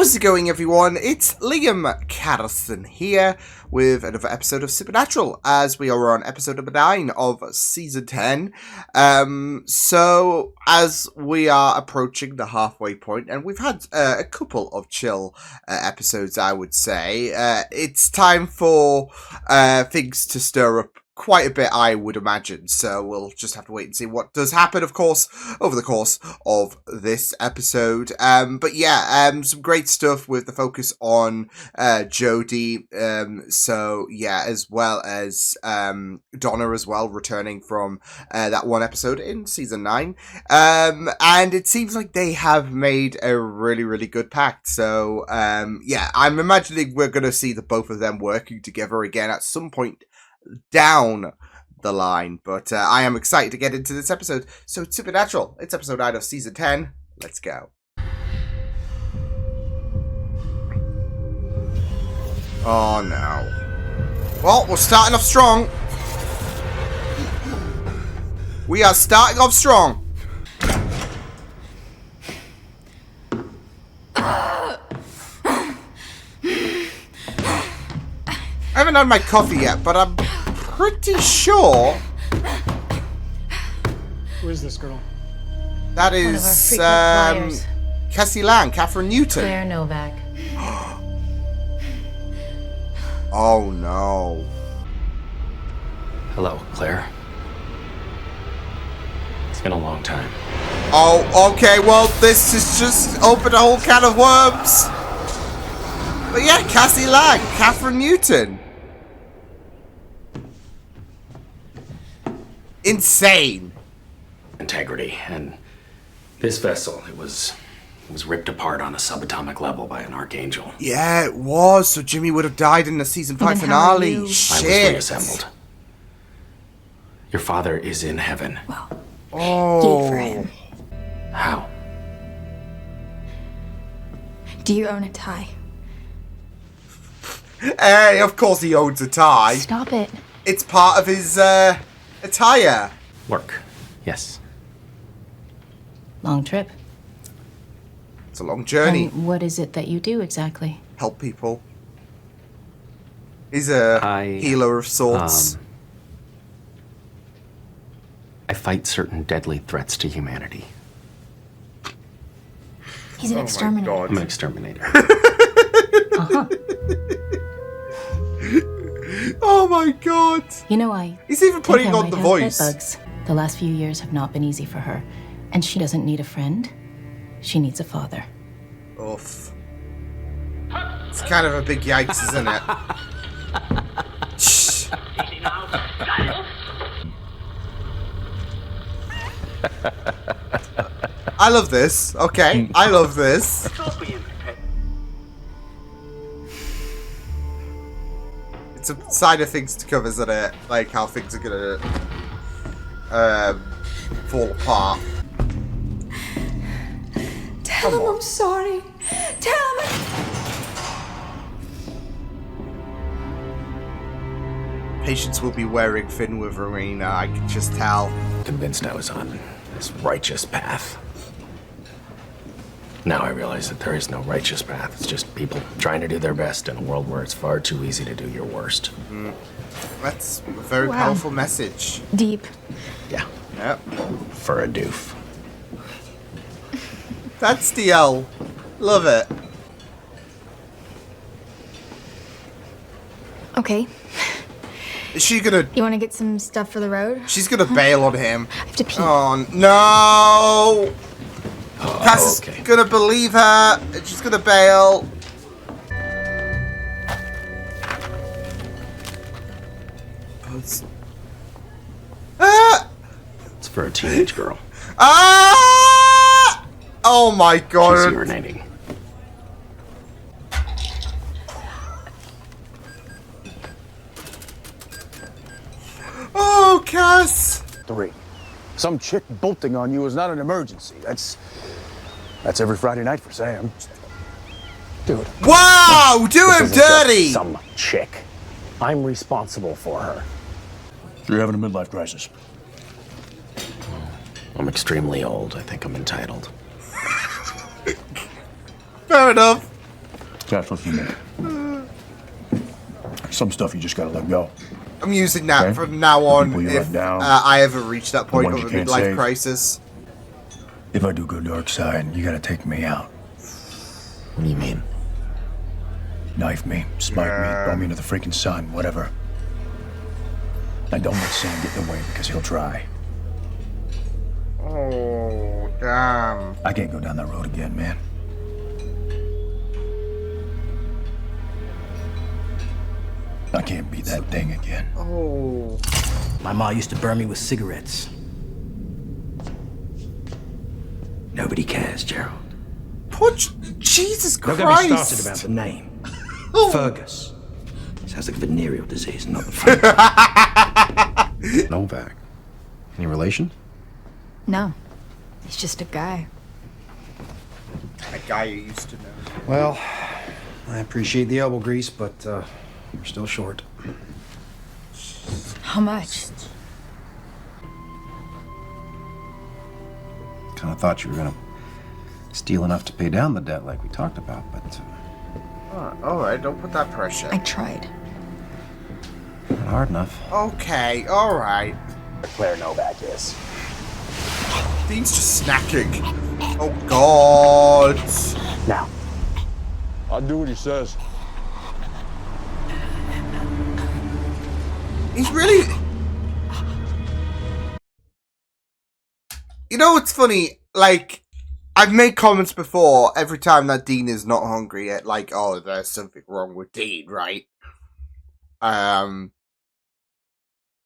How's it going, everyone? It's Liam Carlson here with another episode of Supernatural, as we are on episode number 9 of season 10. So as we are approaching the halfway point, and we've had a couple of chill episodes, I would say, it's time for things to stir up quite a bit, I would imagine, so we'll just have to wait and see what does happen, of course, over the course of this episode. But yeah, some great stuff with the focus on Jodie, so yeah, as well as Donna as well, returning from that one episode in season 9, and it seems like they have made a really, really good pact, so yeah, I'm imagining we're going to see the both of them working together again at some point down the line, but I am excited to get into this episode. So it's Supernatural, it's episode 9 of season 10. Let's go. Oh no. Well, we're starting off strong. We are starting off strong. I haven't had my coffee yet, but I'm pretty sure. Who is this girl? That is Cassie Lang, Catherine Newton. Claire Novak. Oh no. Hello, Claire. It's been a long time. Oh, okay, well, this has just opened a whole can of worms. But yeah, Cassie Lang, Catherine Newton. Insane. Integrity, and this vessel, it was ripped apart on a subatomic level by an archangel. Yeah, it was. So Jimmy would have died in the season 5 finale. Shit. I was reassembled. Your father is in heaven. Well, oh. yay for him. How? Do you own a tie? Hey, of course he owns a tie. Stop it. It's part of his attire. Work. Yes. Long trip. It's a long journey. And what is it that you do exactly? Help people. He's a healer of sorts. I fight certain deadly threats to humanity. He's an exterminator. God. I'm an exterminator. Uh-huh. Oh my god. You know, He's even putting on the voice. Bugs. The last few years have not been easy for her. And she doesn't need a friend. She needs a father. Oof. It's kind of a big yikes, isn't it? Shh. I love this. Okay, I love this. It's a side of things to come, isn't it? Like how things are gonna fall apart. Tell him I'm sorry. Tell him. Patience will be wearing thin with Rowena, I can just tell. Convinced I was on this righteous path. Now I realize that there is no righteous path. It's just people trying to do their best in a world where it's far too easy to do your worst. Mm. That's a very powerful message. Deep. Yeah. Yep. For a doof. Dadstiel. Love it. Okay. Is she gonna... You want to get some stuff for the road? She's gonna bail on him. I have to pee. Oh, no! Cass is okay. gonna believe her, and she's gonna bail. It's for a teenage girl. Ah! Oh my god. She's urinating. Oh, Cass! 3. Some chick bolting on you is not an emergency. That's every Friday night for Sam. Dude. Wow! Do him dirty! Some chick. I'm responsible for her. You're having a midlife crisis. I'm extremely old. I think I'm entitled. Fair enough. Josh, listen to me. Some stuff you just gotta let go. I'm using that Okay. from now on People you if let down, I ever reach that point ones of a you can't midlife save. crisis. If I do go dark side, you gotta take me out. What do you mean? Knife me, smite me, throw me into the freaking sun, whatever. And don't let Sam get in the way because he'll try. Oh, damn. I can't go down that road again, man. I can't be that thing again. Oh. My ma used to burn me with cigarettes. Nobody cares, Gerald. Jesus Don't Christ. get me started about the name. Fergus. Sounds like a venereal disease, not the flu. Novak. Any relation? No. He's just a guy. A guy you used to know. Well, I appreciate the elbow grease, but we're still short. How much? Kind of thought you were gonna steal enough to pay down the debt like we talked about, but Alright, don't put that pressure. I tried. not hard enough. Okay, alright. Claire Novak is. Dean's just snacking. Oh god. Now, I'll do what he says. He's really... You know what's funny? Like, I've made comments before every time that Dean is not hungry at, like, oh, there's something wrong with Dean, right? Dean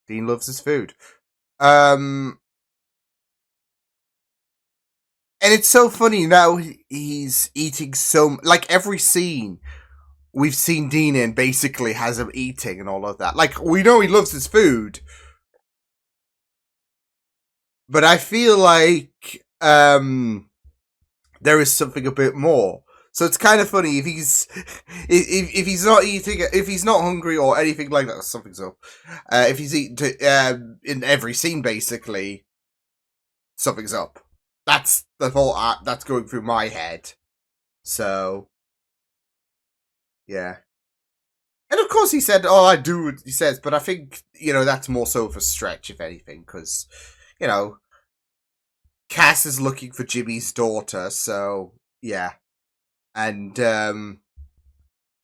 loves his food. And it's so funny now he's eating so... Like, every scene we've seen Dean in basically has him eating and all of that. Like, we know he loves his food. But I feel like there is something a bit more. So it's kind of funny if he's if he's not eating, if he's not hungry or anything like that. Something's up. If he's eating in every scene, basically, something's up. That's the thought that's going through my head. So, yeah. And of course he said, oh, I do what he says, but I think, you know, that's more so of a stretch, if anything, because, you know, Cass is looking for Jimmy's daughter, so, yeah. And,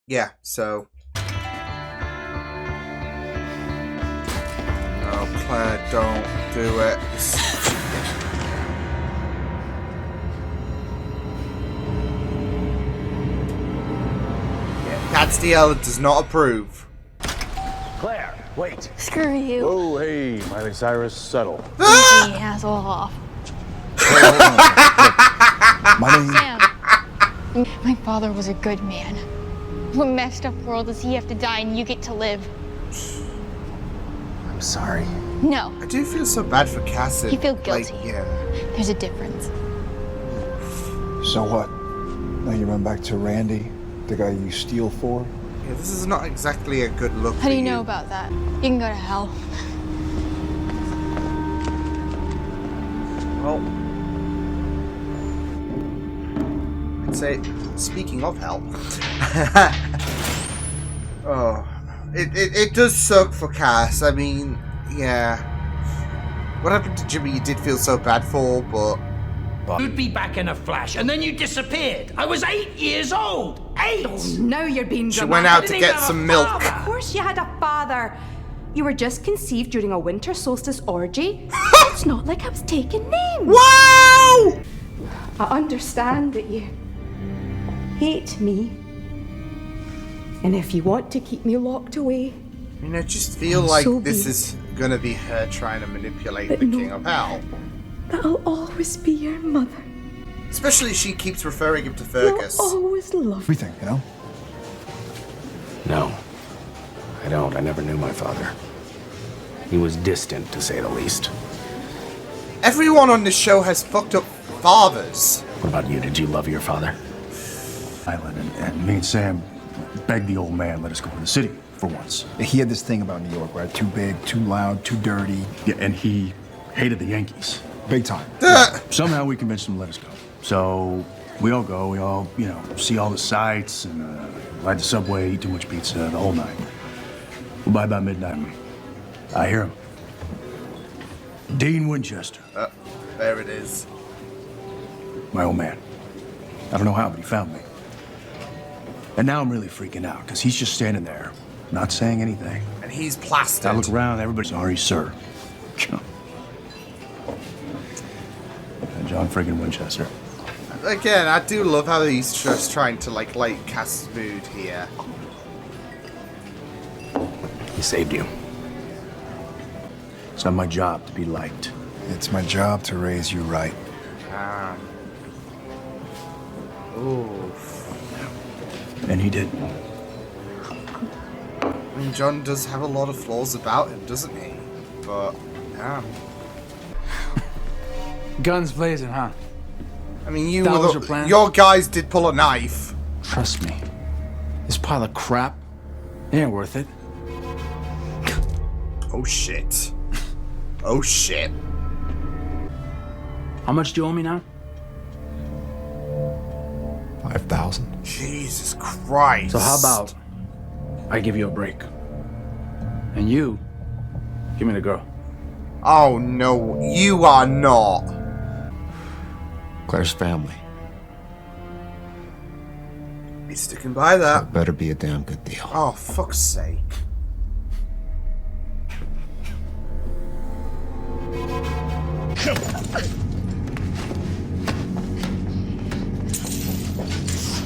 yeah, so. Oh, Claire, don't do it. Dadstiel does not approve. Claire, wait. Screw you. Oh, hey, Miley Cyrus, settle. He has off. My name... Sam, my father was a good man. What messed up world does he have to die and you get to live? I'm sorry. No, I do feel so bad for Cass. you feel guilty. Like, yeah. There's a difference. So what? Now you run back to Randy, the guy you steal for? Yeah, this is not exactly a good look. How do you know about that? You can go to hell. Well, I'd say, speaking of hell, oh, it does suck for Cass. I mean, yeah. What happened to Jimmy? You did feel so bad for, but You'd be back in a flash, and then you disappeared. I was 8 years old. 8! Now you're being she went out to get some milk. Of course you had a father. You were just conceived during a winter solstice orgy. It's not like I was taking names. Wow! I understand that you hate me. And if you want to keep me locked away, You know, just feel like So this be it. is gonna be her trying to manipulate But the no. King of Hell. that I'll always be your mother. Especially she keeps referring him to I'll Fergus. always love you. Everything, you know? No, I don't. I never knew my father. He was distant, to say the least. Everyone on this show has fucked up fathers. What about you? Did you love your father? Island, and me and Sam begged the old man let us go to the city for once. He had this thing about New York, right? Too big, too loud, too dirty. Yeah, and he hated the Yankees. Big time. Duh. Somehow we convinced him to let us go. So We all go. We all, see all the sights and ride the subway, eat too much pizza, the whole night. Well, by about midnight, I hear him. Dean Winchester. There it is. My old man. I don't know how, but he found me. And now I'm really freaking out, because he's just standing there, not saying anything. And he's plastered. I look around, everybody's sorry, sir. And John friggin' Winchester. Again, I do love how he's just trying to, like, light Cass's mood here. He saved you. It's not my job to be liked. It's my job to raise you right. Ooh. And he did. I mean, John does have a lot of flaws about him, doesn't he? But, yeah. Guns blazing, huh? I mean, That was your plan? your guys did pull a knife. Trust me. This pile of crap ain't worth it. Oh, shit. Oh, shit. How much do you owe me now? 5,000. Jesus Christ. So how about I give you a break? And you give me the girl. Oh, no. You are not. Claire's family. He's sticking by that. It better be a damn good deal. Oh, fuck's sake.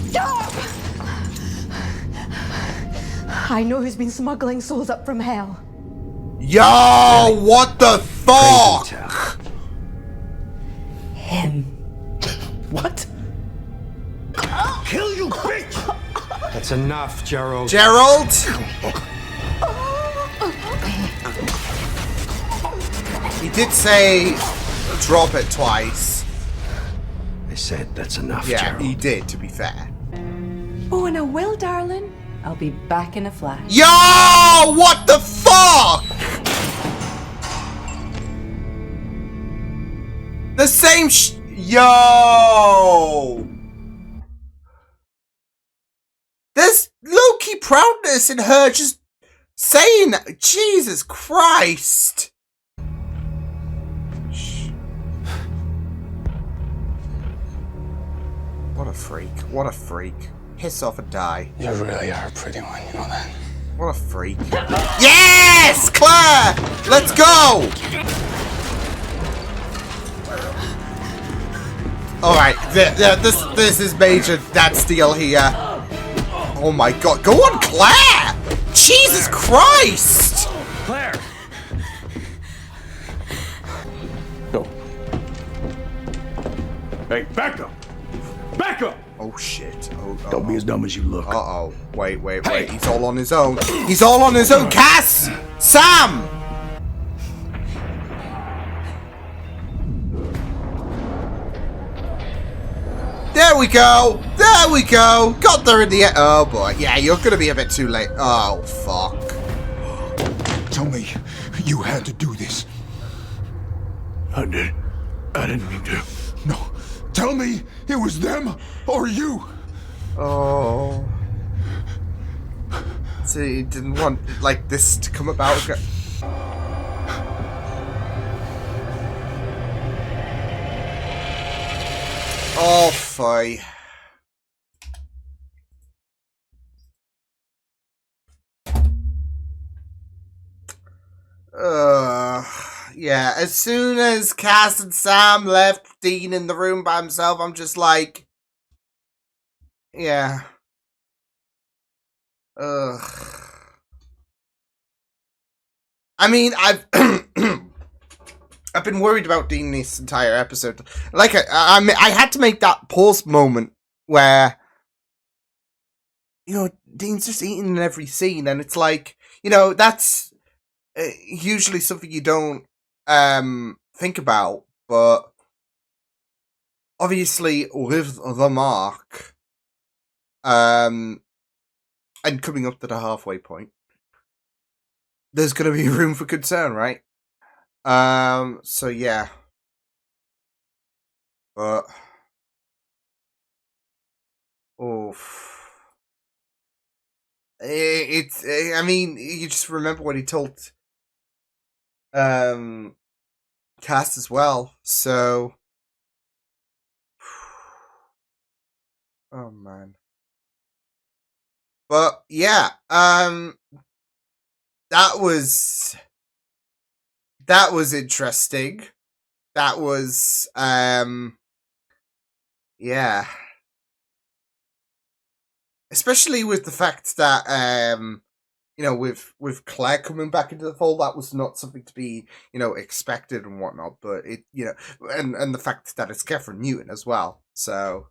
Stop! I know who's been smuggling souls up from hell. Yo, what the fuck? Him. What? Kill you, bitch! That's enough, Gerald. Gerald? He did say drop it twice. I said that's enough, Yeah, Gerald. he did, to be fair. Oh, and I will, darling. I'll be back in a flash. Yo, what the fuck? The same Yo! There's low-key proudness in her just saying that. Jesus Christ! What a freak. What a freak. Piss off and die. You really are a pretty one, you know that? What a freak. Yes! Claire! Let's go! Alright, this is major Dadstiel here. Oh my god. Go on, Claire! Jesus Christ! Claire! Go. Hey, back up! Back up! Oh shit. Oh, Don't be as dumb as you look. Uh-oh. Wait. He's all on his own. He's all on his own. Cass! Sam! There we go! There we go! Got there in the end. Oh boy. Yeah, you're gonna be a bit too late. Oh, fuck. Tell me you had to do this. I did. I didn't mean to. No. Tell me it was them or you. Oh. So you didn't want, like, this to come about? Oh, fine. Yeah, as soon as Cass and Sam left Dean in the room by himself, I'm just like, yeah. Ugh. I mean, I've been worried about Dean this entire episode. Like, I had to make that pause moment where, you know, Dean's just eating in every scene, and it's like, you know, that's usually something you don't think about, but obviously with the mark, and coming up to the halfway point, there's going to be room for concern, right? So yeah. But Oof. It's. I mean, you just remember what he told Cass as well. So, oh man. But yeah, that was interesting. That was yeah. Especially with the fact that with Claire coming back into the fold, that was not something to be, expected and whatnot, but it and the fact that it's Catherine Newton as well. So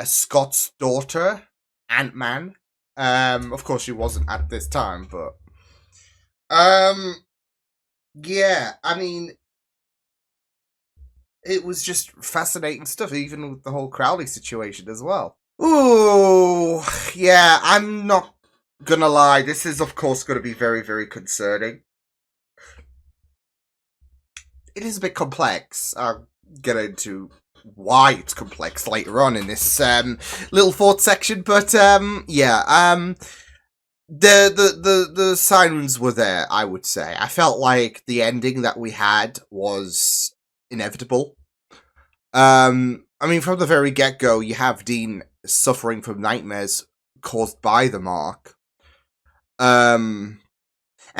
Scott's daughter, Ant-Man. Of course she wasn't at this time, but yeah, I mean, it was just fascinating stuff, even with the whole Crowley situation as well. Ooh, yeah, I'm not gonna lie, this is of course gonna be very, very concerning. It is a bit complex. I'll get into why it's complex later on in this little fourth section, but yeah, the signs were there, I would say. I felt like the ending that we had was inevitable. I mean, from the very get-go, you have Dean suffering from nightmares caused by the mark. And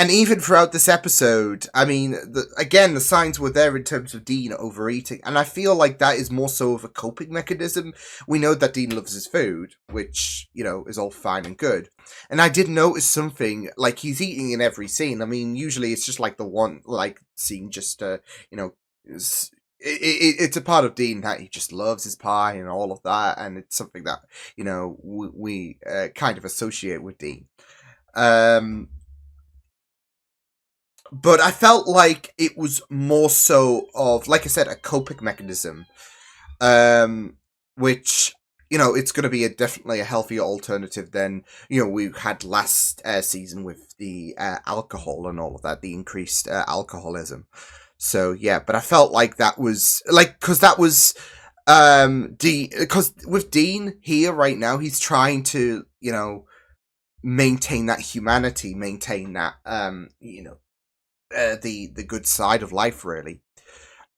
even throughout this episode, I mean, the signs were there in terms of Dean overeating, and I feel like that is more so of a coping mechanism. We know that Dean loves his food, which, is all fine and good. And I did notice something, like, he's eating in every scene. I mean, usually it's just like the one, like, scene just to, it's a part of Dean that he just loves his pie and all of that, and it's something that, we kind of associate with Dean. But I felt like it was more so of, like I said, a coping mechanism, which, it's going to be definitely a healthier alternative than, we had last season with the alcohol and all of that, the increased alcoholism. So, yeah, but I felt like that was, because that was, because with Dean here right now, he's trying to, maintain that humanity, maintain that, the good side of life, really.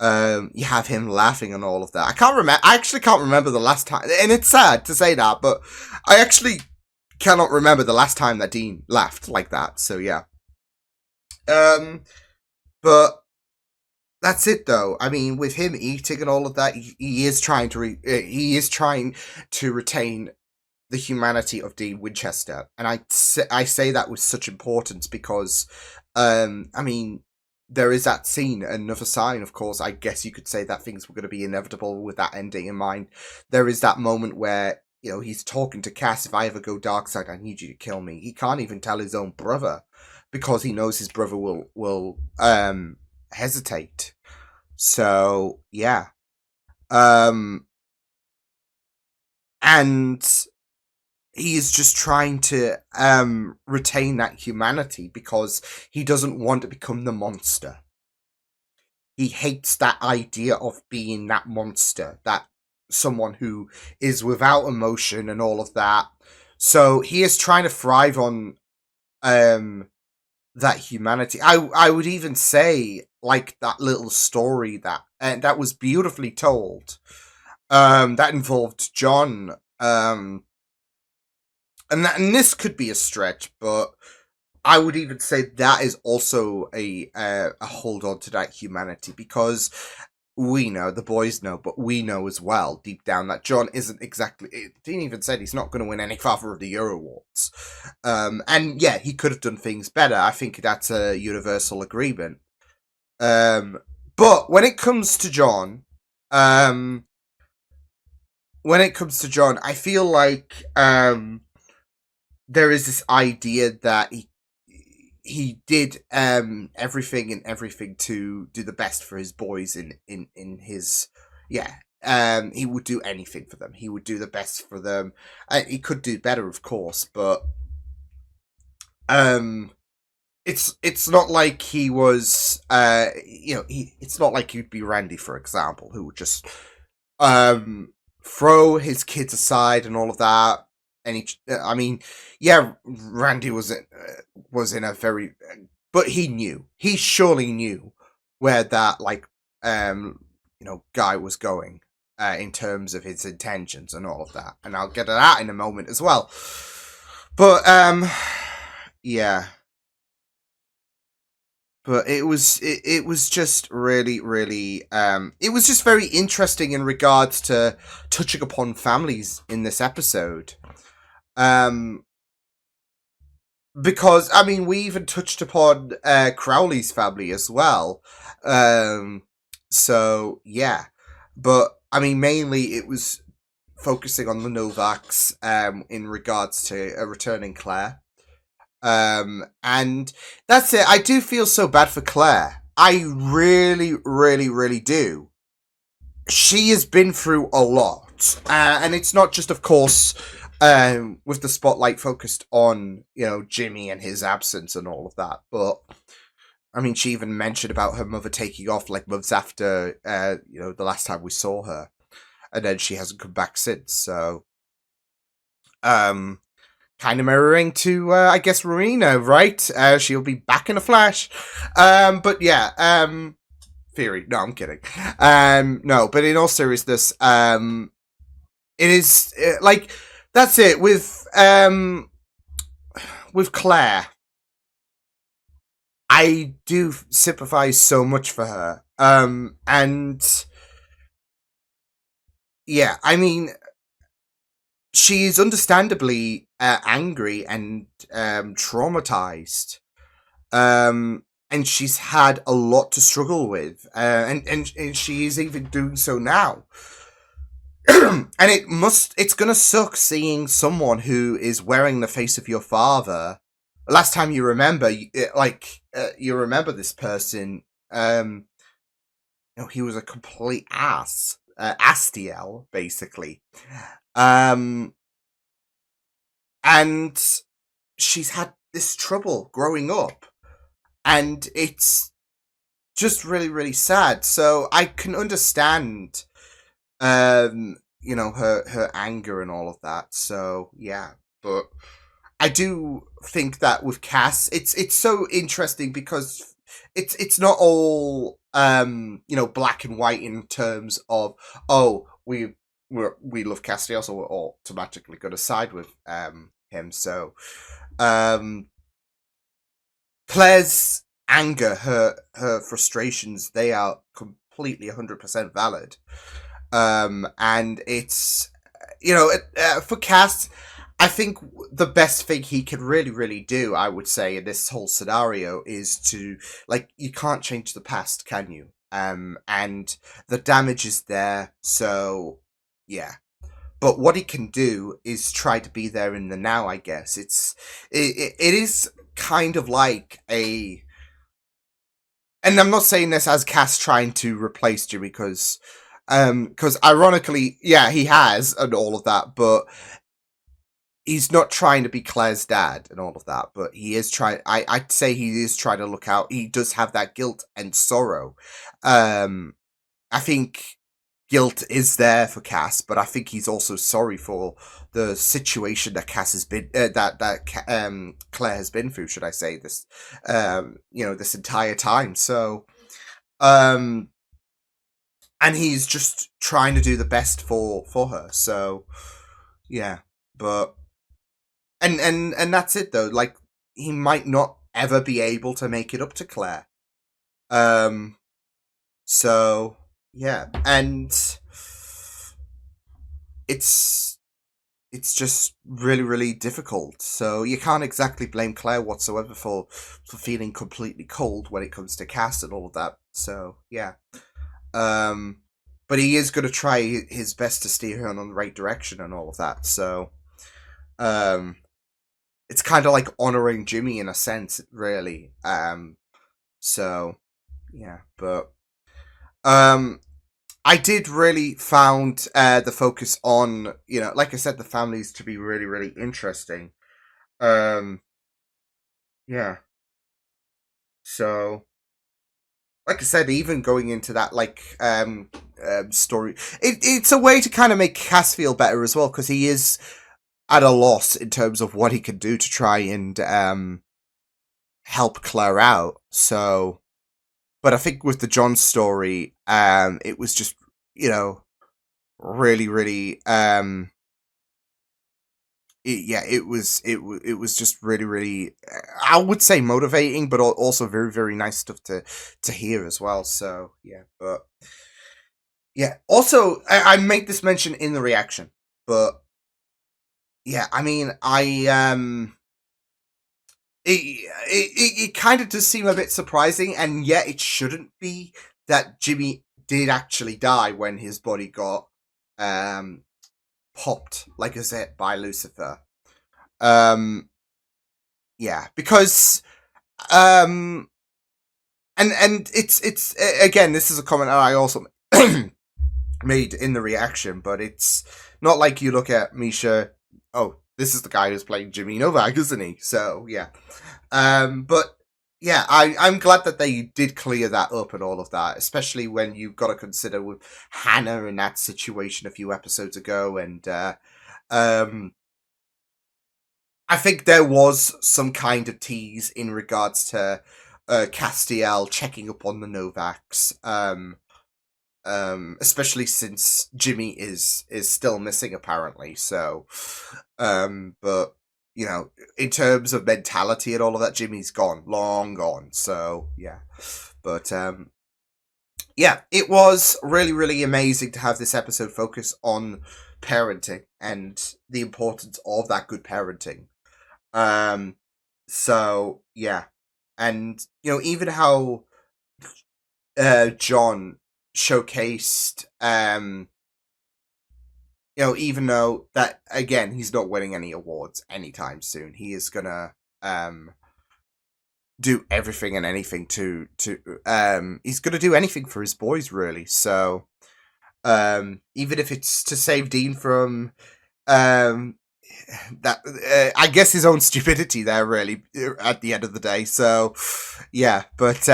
You have him laughing and all of that. I actually can't remember the last time, and it's sad to say that, but I actually cannot remember the last time that Dean laughed like that. So yeah. But that's it, though. I mean, with him eating and all of that, he is trying to retain the humanity of Dean Winchester, and I say that with such importance because, I mean, there is that scene, another sign, of course. I guess you could say that things were going to be inevitable with that ending in mind. There is that moment where, he's talking to Cass, if I ever go dark side, I need you to kill me. He can't even tell his own brother because he knows his brother will hesitate. So, yeah. And he is just trying to retain that humanity because he doesn't want to become the monster. He hates that idea of being that monster, that someone who is without emotion and all of that. So he is trying to thrive on that humanity. I would even say, like, that little story that was beautifully told, that involved John, and this could be a stretch, but I would even say that is also a hold on to that humanity, because we know, the boys know, but we know as well, deep down, that John isn't exactly... Dean even said he's not going to win any Father of the Year awards. And yeah, he could have done things better. I think that's a universal agreement. But when it comes to John, I feel like there is this idea that he did everything to do the best for his boys in his, yeah. He would do anything for them. He would do the best for them. He could do better, of course, but it's not like he was it's not like he'd be Randy, for example, who would just throw his kids aside and all of that. And I mean, yeah, Randy was in a very, but he surely knew where that guy was going, in terms of his intentions and all of that. And I'll get to that in a moment as well. But yeah. But it was just really, really, it was just very interesting in regards to touching upon families in this episode. Because, I mean, we even touched upon Crowley's family as well. So, yeah. But, I mean, mainly it was focusing on the Novaks in regards to returning Claire. And that's it. I do feel so bad for Claire. I really, really, really do. She has been through a lot. And it's not just, of course, with the spotlight focused on, Jimmy and his absence and all of that. But, I mean, she even mentioned about her mother taking off, months after, the last time we saw her. And then she hasn't come back since, so... kind of mirroring to, I guess, Marina, right? She'll be back in a flash. But yeah, theory. No, I'm kidding. No, but in all seriousness, it is, that's it. With Claire, I do sympathize so much for her. And yeah, I mean, she's understandably angry and traumatized, and she's had a lot to struggle with, and she is even doing so now. And it's gonna suck seeing someone who is wearing the face of your father. Last time you remember, you remember this person. He was a complete ass, Astiel, basically. And she's had this trouble growing up, and it's just really, really sad. So I can understand, her anger and all of that. So yeah, but I do think that with Cass, it's so interesting because it's not all black and white in terms of, oh, we love Castiel, so we're automatically going to side with him. So Claire's anger, her frustrations, they are completely 100% valid. And it's, for Cass, I think the best thing he can really, really do, I would say, in this whole scenario is to, you can't change the past, can you? And the damage is there, so yeah. But what he can do is try to be there in the now, I guess. It is kind of like a... And I'm not saying this as Cass trying to replace Jimmy, because ironically, yeah, he has, and all of that, but he's not trying to be Claire's dad and all of that, but he is trying... I'd say he is trying to look out. He does have that guilt and sorrow. I think guilt is there for Cass, but I think he's also sorry for the situation that Cass has been, Claire has been through, should I say, this, this entire time. So, and he's just trying to do the best for her. So, yeah, but, and that's it though. He might not ever be able to make it up to Claire. So, yeah, and it's just really, really difficult. So you can't exactly blame Claire whatsoever for feeling completely cold when it comes to Cass and all of that. So yeah, but he is going to try his best to steer her in the right direction and all of that. So it's kind of like honoring Jimmy in a sense, really. So yeah, but I did really found the focus on, like I said, the families to be really, really interesting. Yeah. So like I said, even going into that story, it's a way to kind of make Cass feel better as well, because he is at a loss in terms of what he can do to try and help Claire out. So, but I think with the John story, it was just, really, really, it was just really, really, I would say motivating, but also very, very nice stuff to hear as well. So yeah, but yeah. Also, I made this mention in the reaction, but yeah, I mean, it kind of does seem a bit surprising, and yet it shouldn't be, that Jimmy did actually die when his body got popped like a zit by Lucifer. Yeah, because and it's again, this is a comment I also made in the reaction, but it's not like you look at Misha, oh, this is the guy who's playing Jimmy Novak, isn't he? So yeah. But yeah, I'm glad that they did clear that up and all of that, especially when you've got to consider with Hannah in that situation a few episodes ago, and I think there was some kind of tease in regards to Castiel checking up on the Novaks, especially since Jimmy is still missing apparently. So, but in terms of mentality and all of that, Jimmy's gone, long gone. So yeah, but yeah, it was really, really amazing to have this episode focus on parenting and the importance of that good parenting. So yeah, and even how John showcased, even though that again he's not winning any awards anytime soon, he is gonna do everything and anything to he's gonna do anything for his boys, really. So even if it's to save Dean from that I guess his own stupidity there, really, at the end of the day. So yeah, but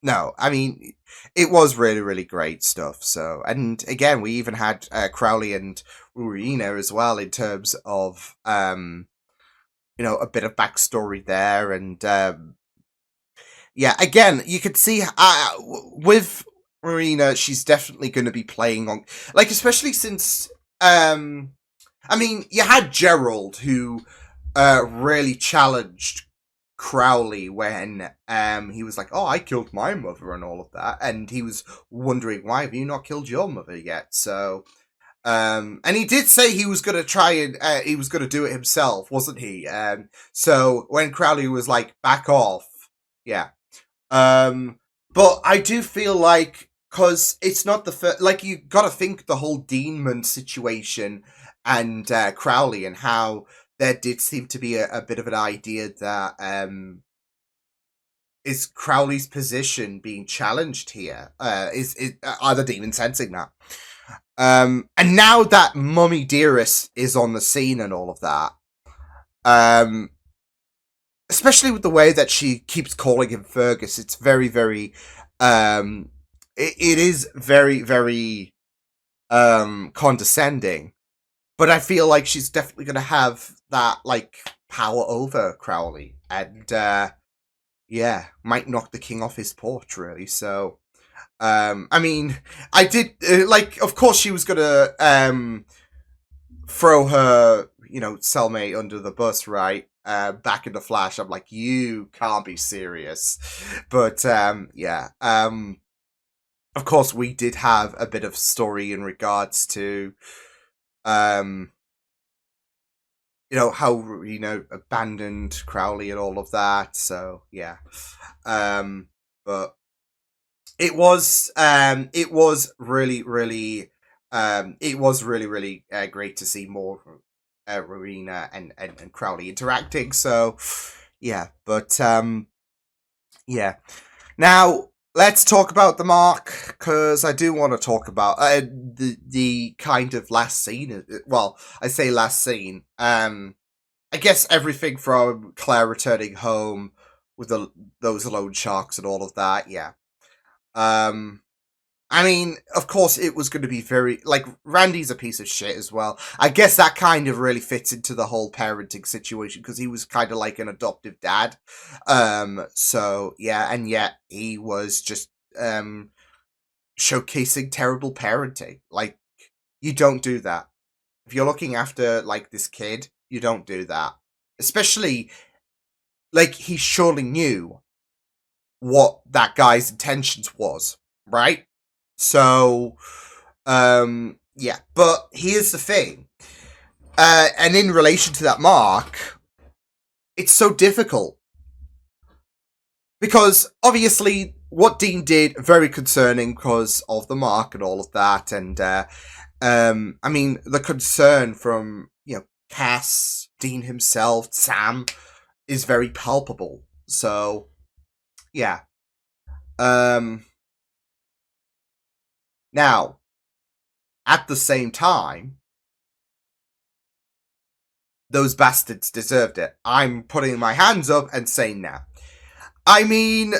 no, I mean, it was really, really great stuff. So, and again, we even had Crowley and Rowena as well, in terms of a bit of backstory there. And yeah, again, you could see with Rowena, she's definitely going to be playing on, like, especially since I mean, you had Gerald, who really challenged Crowley when he was like, oh, I killed my mother and all of that, and he was wondering, why have you not killed your mother yet? So and he did say he was going to try and he was going to do it himself, wasn't he? So when Crowley was like, back off, yeah. But I do feel like, because it's not the first, like, you gotta think the whole Deanman situation and Crowley, and how there did seem to be a bit of an idea that is Crowley's position being challenged here? Are the demons sensing that? And now that Mummy Dearest is on the scene and all of that, especially with the way that she keeps calling him Fergus, it's very, very it is very, very condescending. But I feel like she's definitely going to have that, like, power over Crowley. And, yeah, might knock the king off his porch, really. So, I mean, I did, of course she was going to throw her, cellmate under the bus, right? Back in the Flash. I'm like, you can't be serious. But, yeah. Of course, we did have a bit of story in regards to how abandoned Crowley and all of that. So yeah, but it was really, really great to see more Rowena and Crowley interacting. So yeah, but yeah. Now let's talk about the mark, because I do want to talk about the kind of last scene. Well, I say last scene. I guess everything from Claire returning home with those loan sharks and all of that. Yeah. I mean, of course, it was going to be very, like, Randy's a piece of shit as well. I guess that kind of really fits into the whole parenting situation, because he was kind of like an adoptive dad. So, yeah, and yet he was just, showcasing terrible parenting. Like, you don't do that. If you're looking after, like, this kid, you don't do that. Especially, like, he surely knew what that guy's intentions was, right? So, yeah, but here's the thing. And in relation to that mark, it's so difficult. Because, obviously, what Dean did, very concerning because of the mark and all of that. And, I mean, the concern from, Cass, Dean himself, Sam, is very palpable. So, yeah. Now, at the same time, those bastards deserved it. I'm putting my hands up and saying that. I mean,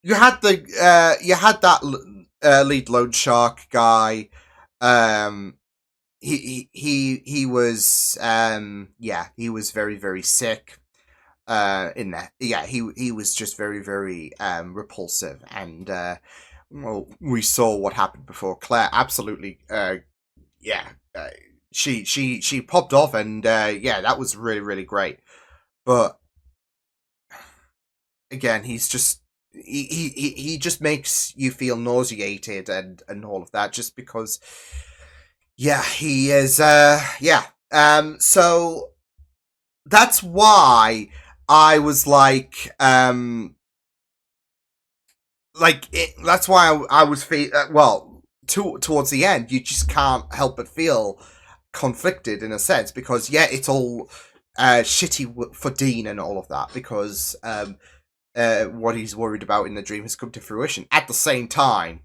you had that lead loan shark guy. He was he was very, very sick. In that, yeah, he was just very, very repulsive, and well, we saw what happened before. Claire absolutely, she popped off, and that was really, really great. But again, he's just he just makes you feel nauseated and all of that, just because. Yeah, he is. So that's why I was like, that's why I was towards the end, you just can't help but feel conflicted in a sense, because it's all shitty for Dean and all of that, because what he's worried about in the dream has come to fruition. At the same time,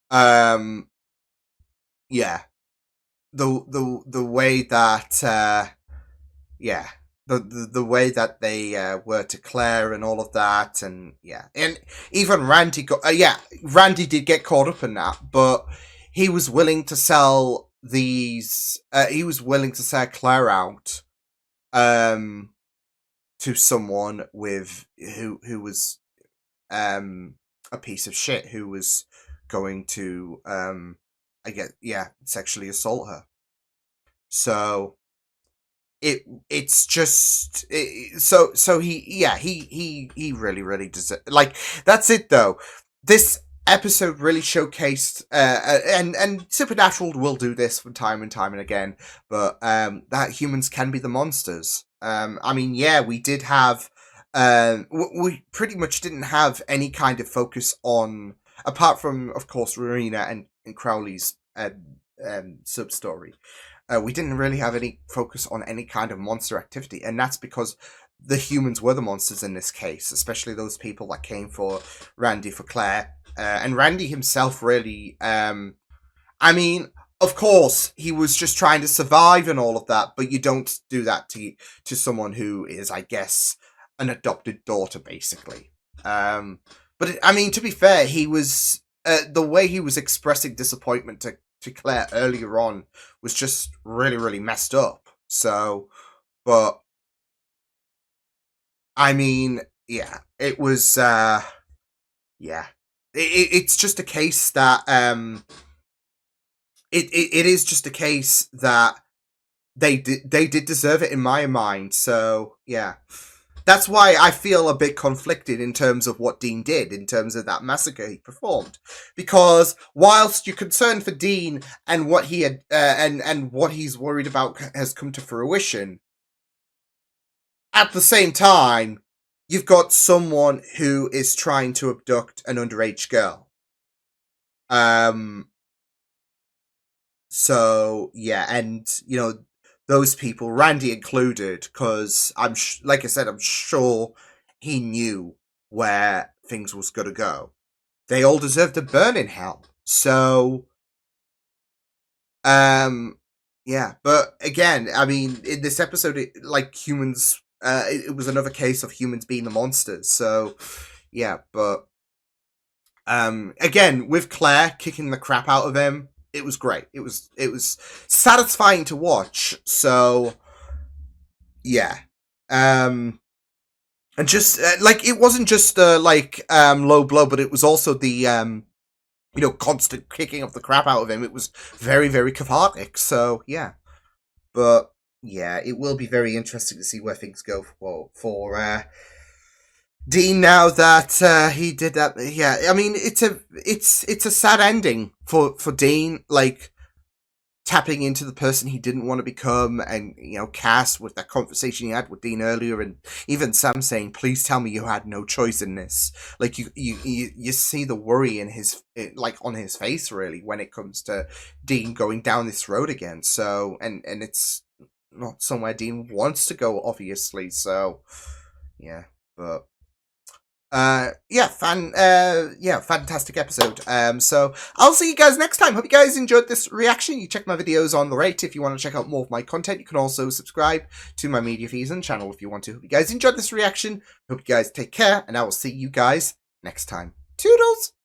the way that the way that they were to Claire and all of that, and even Randy Randy did get caught up in that, but he was willing to sell he was willing to sell Claire out to someone who was a piece of shit, who was going to sexually assault her. So it's just so he really, really deserves, like, that's it though. This episode really showcased and Supernatural will do this from time and time and again, but that humans can be the monsters. I mean, we did have we pretty much didn't have any kind of focus on, apart from, of course, Rowena and Crowley's sub story. We didn't really have any focus on any kind of monster activity, and that's because the humans were the monsters in this case, especially those people that came for Randy, for Claire, and Randy himself really, I mean, of course, he was just trying to survive and all of that, but you don't do that to someone who is, I guess, an adopted daughter, basically. But, I mean, to be fair, he was, the way he was expressing disappointment to Claire earlier on was just really, really messed up. So, but I mean, it was, it's just a case that, it is just a case that they did deserve it in my mind. So, that's why I feel a bit conflicted in terms of what Dean did, in terms of that massacre he performed. Because whilst you're concerned for Dean and what he had, and what he's worried about has come to fruition, at the same time, you've got someone who is trying to abduct an underage girl. So, and, those people, Randy included, because like I said, I'm sure he knew where things was going to go. They all deserve to burn in hell. So, but again, I mean, in this episode, humans, it was another case of humans being the monsters. So, yeah, but again, with Claire kicking the crap out of him, it was great. It was satisfying to watch. So yeah, and just like it wasn't just low blow, but it was also the constant kicking of the crap out of him. It was very, very cathartic. So yeah, but yeah, it will be very interesting to see where things go for Dean now that he did that. Yeah, I mean it's a sad ending for Dean, like tapping into the person he didn't want to become, and Cass with that conversation he had with Dean earlier, and even Sam saying, "Please tell me you had no choice in this." Like you see the worry in his on his face really when it comes to Dean going down this road again. So and it's not somewhere Dean wants to go, obviously. So yeah, but fantastic episode. So I'll see you guys next time. Hope you guys enjoyed this reaction. You check my videos on the right if you want to check out more of my content. You can also subscribe to my media feeds and channel if you want to. Hope you guys enjoyed this reaction. Hope you guys take care, and I will see you guys next time. Toodles!